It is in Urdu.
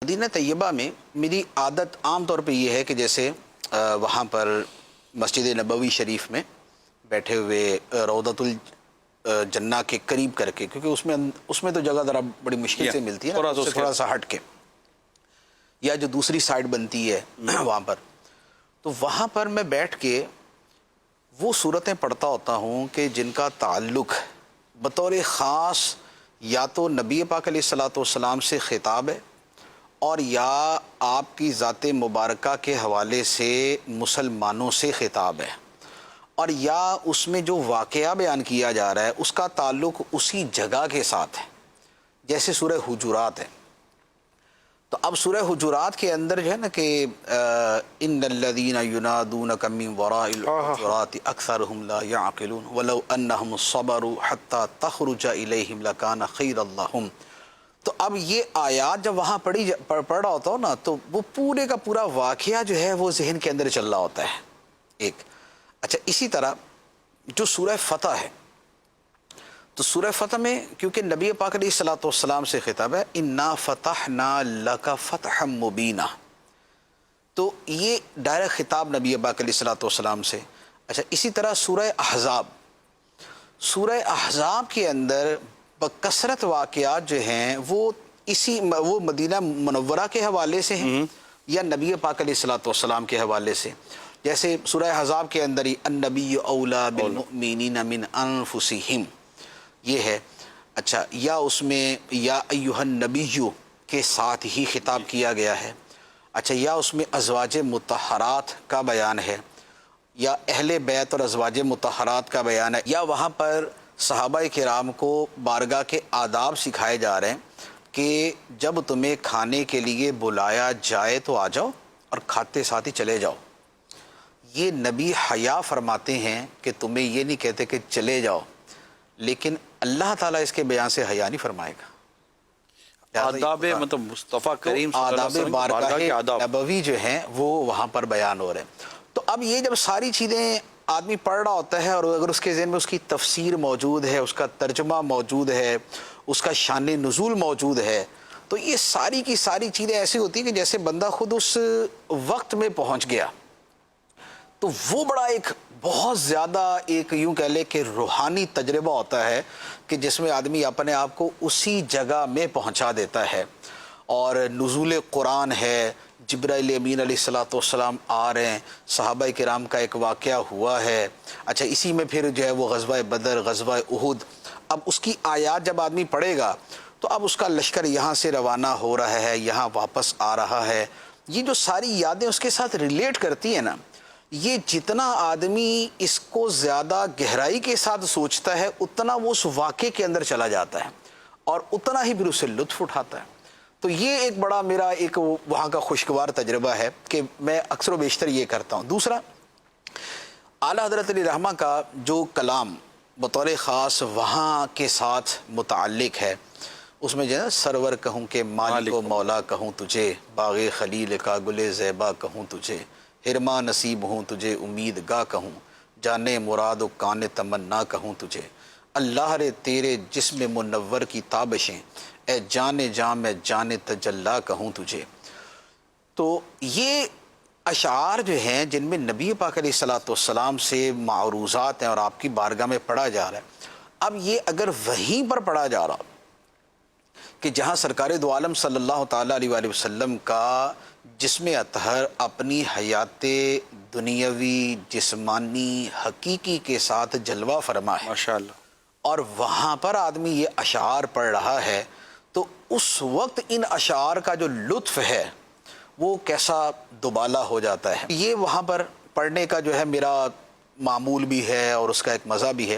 مدینہ طیبہ میں میری عادت عام طور پہ یہ ہے کہ جیسے وہاں پر مسجد نبوی شریف میں بیٹھے ہوئے روضۃ الجنہ کے قریب کر کے، کیونکہ اس میں تو جگہ ذرا بڑی مشکل سے ملتی ہے نا، تھوڑا سا ہٹ کے، یا جو دوسری سائڈ بنتی ہے وہاں پر، تو وہاں پر میں بیٹھ کے وہ صورتیں پڑھتا ہوتا ہوں کہ جن کا تعلق بطور خاص یا تو نبی پاک علیہ الصلوۃ والسلام سے خطاب ہے، اور یا آپ کی ذات مبارکہ کے حوالے سے مسلمانوں سے خطاب ہے، اور یا اس میں جو واقعہ بیان کیا جا رہا ہے اس کا تعلق اسی جگہ کے ساتھ ہے، جیسے سورہ حجرات ہے۔ تو اب سورہ حجرات کے اندر جو ہے نا کہ ان الذین ینادونک من وراء الحجرات اکثرهم لا یعقلون ولو انہم صبروا حتی تخرج الیہم لکان خیرا لہم۔ تو اب یہ آیات جب وہاں پڑھ رہا ہوتا ہو نا، تو وہ پورے کا پورا واقعہ جو ہے وہ ذہن کے اندر چل رہا ہوتا ہے ایک۔ اچھا، اسی طرح جو سورہ فتح ہے، تو سورہ فتح میں کیونکہ نبی پاک علیہ الصلوۃ والسلام سے خطاب ہے، انا فتحنا لک فتحا مبینا، تو یہ ڈائریکٹ خطاب نبی پاک علیہ الصلوۃ والسلام سے۔ اچھا، اسی طرح سورہ احزاب کے اندر بکثرت واقعات جو ہیں وہ مدینہ منورہ کے حوالے سے ہیں یا نبی پاک علیہ الصلوۃ والسلام کے حوالے سے، جیسے سورہ احزاب کے اندر ہی النبی اولیٰ بالمؤمنین من انفسہم یہ ہے۔ اچھا، یا اس میں یا ایہا النبی کے ساتھ ہی خطاب کیا گیا ہے۔ اچھا، یا اس میں ازواج مطہرات کا بیان ہے، یا اہل بیت اور ازواج مطہرات کا بیان ہے، یا وہاں پر صحابہ کرام کو بارگاہ کے آداب سکھائے جا رہے ہیں کہ جب تمہیں کھانے کے لیے بلایا جائے تو آ جاؤ اور کھاتے ساتھ ہی چلے جاؤ۔ یہ نبی حیا فرماتے ہیں کہ تمہیں یہ نہیں کہتے کہ چلے جاؤ، لیکن اللہ تعالیٰ اس کے بیان سے حیا نہیں فرمائے گا۔ آداب مطلب مصطفیٰ کریم صلی اللہ علیہ وسلم بارگاہ نبوی جو ہیں وہ وہاں پر بیان ہو رہے ہیں۔ تو اب یہ جب ساری چیزیں آدمی پڑھ رہا ہوتا ہے، اور اگر اس کے ذہن میں اس کی تفسیر موجود ہے، اس کا ترجمہ موجود ہے، اس کا شان نزول موجود ہے، تو یہ ساری کی ساری چیزیں ایسی ہوتی ہیں کہ جیسے بندہ خود اس وقت میں پہنچ گیا۔ تو وہ بڑا ایک بہت زیادہ ایک یوں کہہ لے کہ روحانی تجربہ ہوتا ہے کہ جس میں آدمی اپنے آپ کو اسی جگہ میں پہنچا دیتا ہے۔ اور نزول قرآن ہے، جبرائیل امین علیہ الصلوۃ والسلام آ رہے ہیں، صحابہ کرام کا ایک واقعہ ہوا ہے۔ اچھا، اسی میں پھر جو ہے وہ غزوہ بدر، غزوہ احد، اب اس کی آیات جب آدمی پڑھے گا تو اب اس کا لشکر یہاں سے روانہ ہو رہا ہے، یہاں واپس آ رہا ہے، یہ جو ساری یادیں اس کے ساتھ ریلیٹ کرتی ہیں نا، یہ جتنا آدمی اس کو زیادہ گہرائی کے ساتھ سوچتا ہے اتنا وہ اس واقعے کے اندر چلا جاتا ہے اور اتنا ہی پھر اسے لطف اٹھاتا ہے۔ تو یہ ایک بڑا میرا ایک وہاں کا خوشگوار تجربہ ہے کہ میں اکثر و بیشتر یہ کرتا ہوں۔ دوسرا، اعلیٰ حضرت علیہ رحمہ کا جو کلام بطور خاص وہاں کے ساتھ متعلق ہے، اس میں جو ہے سرور کہوں کہ مالک و مولا کہوں تجھے، باغ خلیل کا گل زیبا کہوں تجھے، ہرما نصیب ہوں تجھے امید گاہ کہوں، جانے مراد و کان تمنا کہوں تجھے، اللہ رے تیرے جسم منور کی تابشیں، اے جان جام میں جان تجلا کہوں تجھے۔ تو یہ اشعار جو ہیں جن میں نبی پاک علیہ الصلوۃ والسلام سے معروضات ہیں اور آپ کی بارگاہ میں پڑھا جا رہا ہے، اب یہ اگر وہیں پر پڑھا جا رہا کہ جہاں سرکار دو عالم صلی اللہ تعالیٰ علیہ وآلہ وسلم کا جسم اطہر اپنی حیات دنیاوی جسمانی حقیقی کے ساتھ جلوہ فرما ہے، ماشاءاللہ، اور وہاں پر آدمی یہ اشعار پڑھ رہا ہے، تو اس وقت ان اشعار کا جو لطف ہے وہ کیسا دوبالا ہو جاتا ہے۔ یہ وہاں پر پڑھنے کا جو ہے میرا معمول بھی ہے اور اس کا ایک مزہ بھی ہے۔